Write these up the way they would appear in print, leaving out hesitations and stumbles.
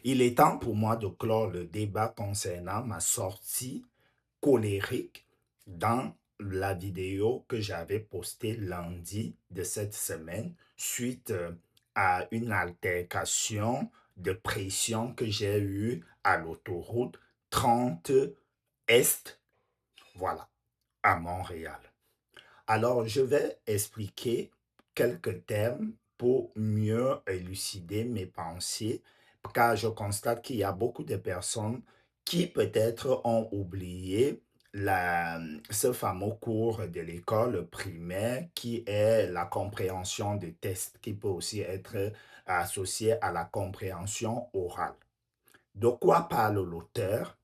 Il est temps pour moi de clore le débat concernant ma sortie colérique dans la vidéo que j'avais postée lundi de cette semaine suite à une altercation de pression que j'ai eue à l'autoroute 30 Est, voilà, à Montréal. Alors, je vais expliquer quelques termes pour mieux élucider mes pensées, car je constate qu'il y a beaucoup de personnes qui peut-être ont oublié ce fameux cours de l'école primaire qui est la compréhension des tests, qui peut aussi être associé à la compréhension orale. De quoi parle l'auteur?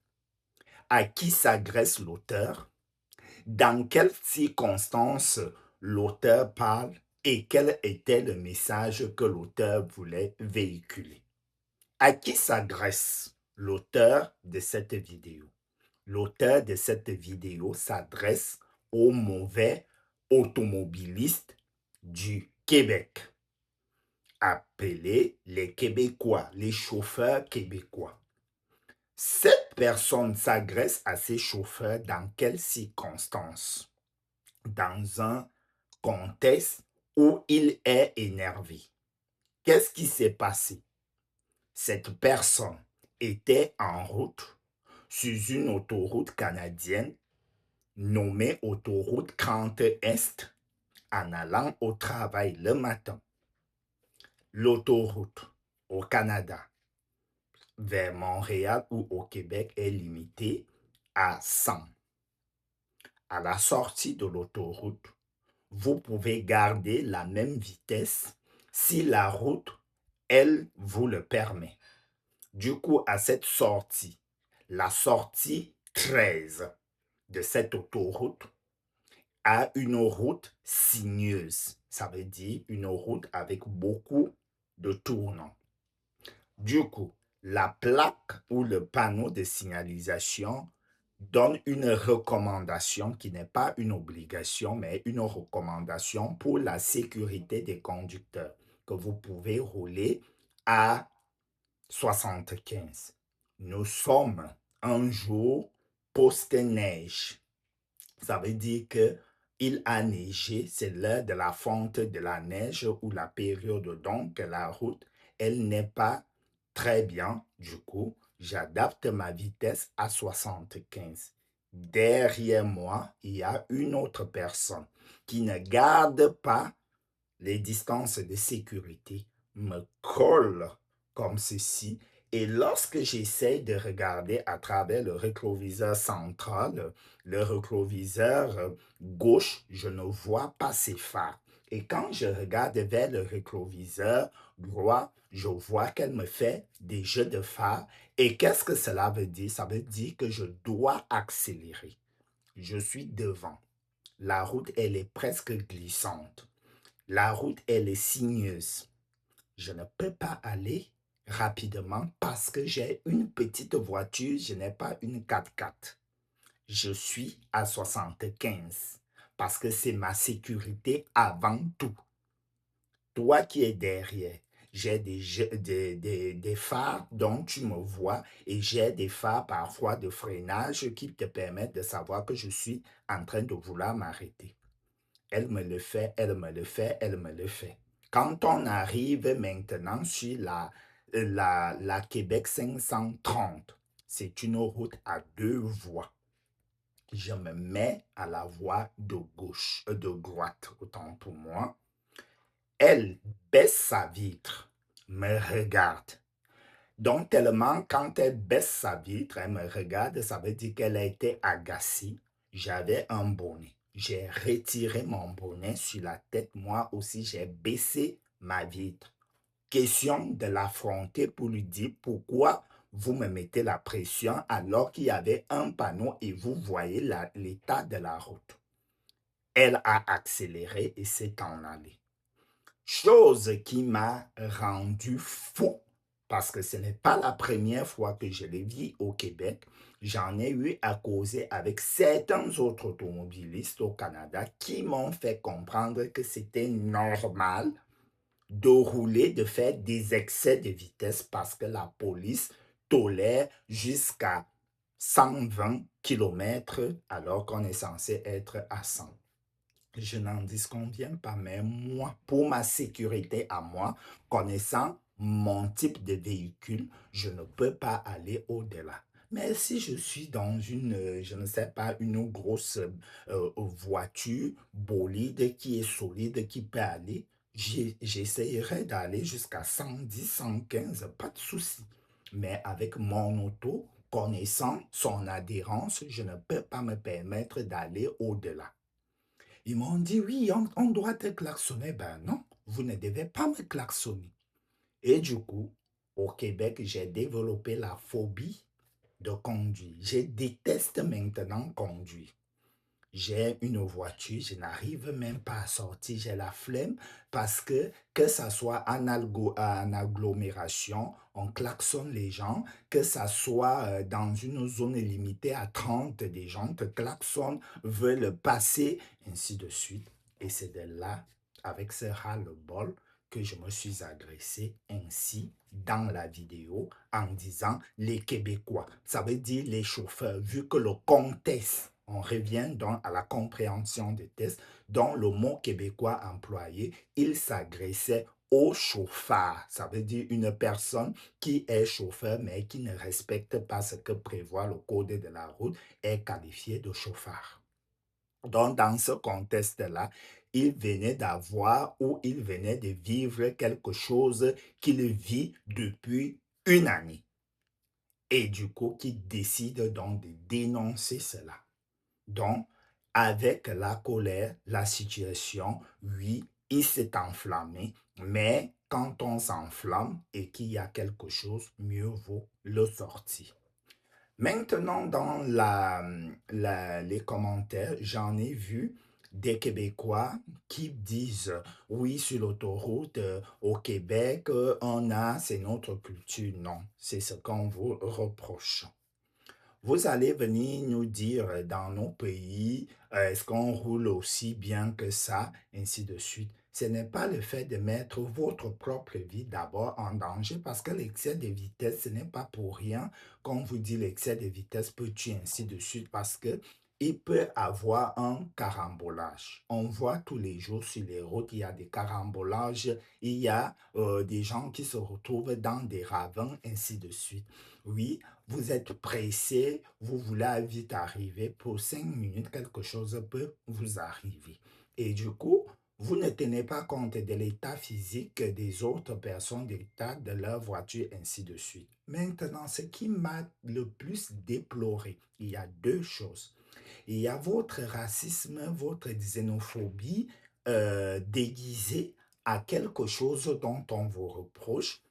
À qui s'agresse l'auteur? Dans quelles circonstances l'auteur parle et quel était le message que l'auteur voulait véhiculer. À qui s'adresse l'auteur de cette vidéo? L'auteur de cette vidéo s'adresse aux mauvais automobilistes du Québec, appelés les Québécois, les chauffeurs québécois. Cette personne s'adresse à ces chauffeurs dans quelles circonstances? Dans un contexte où il est énervé. Qu'est-ce qui s'est passé? Cette personne était en route sur une autoroute canadienne nommée autoroute Grand Est en allant au travail le matin. L'autoroute au Canada vers Montréal ou au Québec est limitée à 100. À la sortie de l'autoroute, vous pouvez garder la même vitesse si la route, elle, vous le permet. Du coup, à cette sortie, la sortie 13 de cette autoroute a une route sinueuse. Ça veut dire une route avec beaucoup de tournants. Du coup, la plaque ou le panneau de signalisation donne une recommandation qui n'est pas une obligation, mais une recommandation pour la sécurité des conducteurs, que vous pouvez rouler à 75. Nous sommes un jour post-neige. Ça veut dire que il a neigé, c'est l'heure de la fonte de la neige ou la période donc la route, elle n'est pas très bien. Du coup, j'adapte ma vitesse à 75. Derrière moi, il y a une autre personne qui ne garde pas les distances de sécurité, me colle comme ceci. Et lorsque j'essaie de regarder à travers le rétroviseur central, le rétroviseur gauche, je ne vois pas ses phares. Et quand je regarde vers le rétroviseur droit, je vois qu'elle me fait des jeux de phares. Et qu'est-ce que cela veut dire? Ça veut dire que je dois accélérer. Je suis devant. La route, elle est presque glissante. La route, elle est sinueuse. Je ne peux pas aller rapidement parce que j'ai une petite voiture, je n'ai pas une 4x4. Je suis à 75 parce que c'est ma sécurité avant tout. Toi qui es derrière, j'ai des phares dont tu me vois et j'ai des phares parfois de freinage qui te permettent de savoir que je suis en train de vouloir m'arrêter. Elle me le fait, elle me le fait, elle me le fait. Quand on arrive maintenant sur la Québec 530, c'est une route à deux voies. Je me mets à la voie de gauche, de droite, autant pour moi. Elle baisse sa vitre, me regarde. Donc, tellement, quand elle baisse sa vitre, elle me regarde, ça veut dire qu'elle a été agacée. J'avais un bonnet. J'ai retiré mon bonnet sur la tête. Moi aussi, j'ai baissé ma vitre. Question de l'affronter pour lui dire pourquoi vous me mettez la pression alors qu'il y avait un panneau et vous voyez l'état de la route. Elle a accéléré et s'est en allée. Chose qui m'a rendu fou parce que ce n'est pas la première fois que je le vis au Québec. J'en ai eu à causer avec certains autres automobilistes au Canada qui m'ont fait comprendre que c'était normal de rouler, de faire des excès de vitesse parce que la police tolère jusqu'à 120 kilomètres alors qu'on est censé être à 100. Je n'en disconviens pas, mais moi, pour ma sécurité à moi, connaissant mon type de véhicule, je ne peux pas aller au-delà. Mais si je suis dans une, je ne sais pas, une grosse voiture bolide qui est solide, qui peut aller, j'essayerai d'aller jusqu'à 110, 115, pas de souci. Mais avec mon auto, connaissant son adhérence, je ne peux pas me permettre d'aller au-delà. Ils m'ont dit, oui, on doit te klaxonner. Ben non, vous ne devez pas me klaxonner. Et du coup, au Québec, j'ai développé la phobie de conduire. Je déteste maintenant conduire. J'ai une voiture, je n'arrive même pas à sortir, j'ai la flemme parce que ça soit en agglomération, on klaxonne les gens, que ça soit dans une zone limitée à 30, des gens te klaxonnent, veulent passer, ainsi de suite. Et c'est de là, avec ce ras-le-bol, que je me suis agressé ainsi dans la vidéo en disant les Québécois. Ça veut dire les chauffeurs, vu que le contexte, on revient donc à la compréhension des tests, dont le mot québécois employé, il s'agressait au chauffeur. Ça veut dire une personne qui est chauffeur mais qui ne respecte pas ce que prévoit le code de la route est qualifié de chauffeur. Donc, dans ce contexte-là, il venait d'avoir ou il venait de vivre quelque chose qu'il vit depuis une année. Et du coup, qui décide donc de dénoncer cela. Donc, avec la colère, la situation, oui, il s'est enflammé, mais quand on s'enflamme et qu'il y a quelque chose, mieux vaut le sortir. Maintenant, dans les commentaires, j'en ai vu des Québécois qui disent, oui, sur l'autoroute au Québec, on a, c'est notre culture. Non, c'est ce qu'on vous reproche. Vous allez venir nous dire dans nos pays, est-ce qu'on roule aussi bien que ça, ainsi de suite. Ce n'est pas le fait de mettre votre propre vie d'abord en danger parce que l'excès de vitesse, ce n'est pas pour rien qu'on vous dit l'excès de vitesse peut tuer, ainsi de suite, parce que il peut avoir un carambolage. On voit tous les jours sur les routes, il y a des carambolages, il y a des gens qui se retrouvent dans des ravins, ainsi de suite. Oui, vous êtes pressé, vous voulez vite arriver, pour 5 minutes, quelque chose peut vous arriver. Et du coup, vous ne tenez pas compte de l'état physique des autres personnes, de l'état de leur voiture, ainsi de suite. Maintenant, ce qui m'a le plus déploré, il y a deux choses. Il y a votre racisme, votre xénophobie déguisée à quelque chose dont on vous reproche.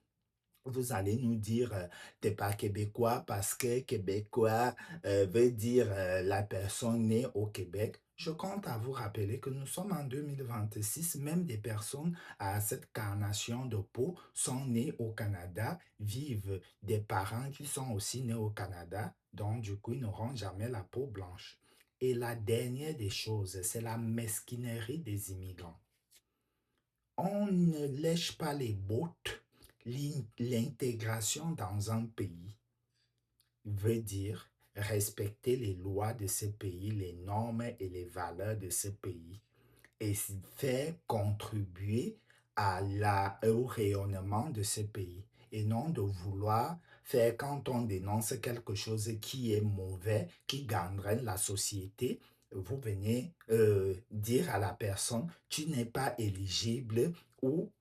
Vous allez nous dire, t'es pas québécois parce que québécois veut dire la personne née au Québec. Je compte à vous rappeler que nous sommes en 2026, même des personnes à cette carnation de peau sont nées au Canada, vivent des parents qui sont aussi nés au Canada, donc du coup, ils n'auront jamais la peau blanche. Et la dernière des choses, c'est la mesquinerie des immigrants. On ne lèche pas les bottes. L'intégration dans un pays veut dire respecter les lois de ce pays, les normes et les valeurs de ce pays et faire contribuer au rayonnement de ce pays et non de vouloir faire quand on dénonce quelque chose qui est mauvais, qui gangrène la société, vous venez dire à la personne, tu n'es pas éligible ou